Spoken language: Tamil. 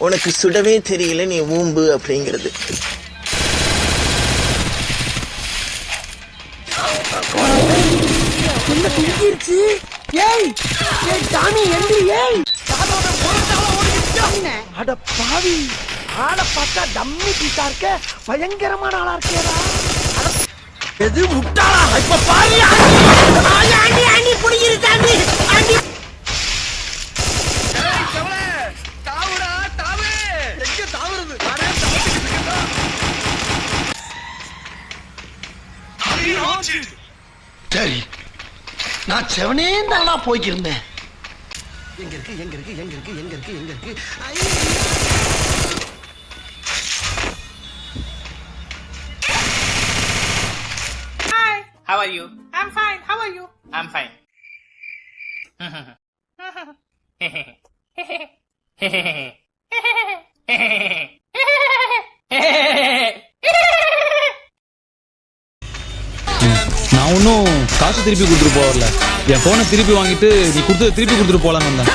உனக்கு சுடவே தெரியல, நீ ஊம்பு அப்படிங்கிறது. பயங்கரமான ஆளா இருக்கேடா. எது முட்டாளா? இப்ப பாரு, புடிங்கிருக்காண்டி. சரி, நான் செவனே தானா போய்க்கிருந்தேன். எங்க இருக்கு எங்க இருக்கு எங்க இருக்கு எங்க இருக்கு எங்க இருக்கு? Hi, how are you? I'm fine. How are you? I'm fine. நான் ஒன்னும் காசு திருப்பி கொடுத்துட்டு போகல, என் போனை திருப்பி வாங்கிட்டு நீ கொடுத்ததை திருப்பி கொடுத்துட்டு போலான்னு வந்தேன்.